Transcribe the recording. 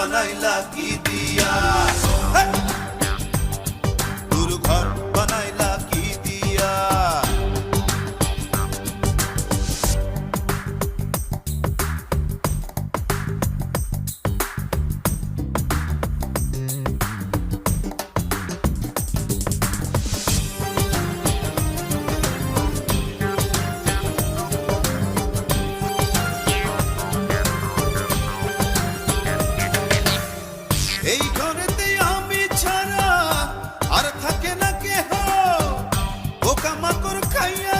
বানাইলা কি দিয়া গুরু ঘর বানাইলা কি দিয়া এই ঘরেতে আমি ছাড়া আর থাকে না কেহ পোকামাকড় খাইয়া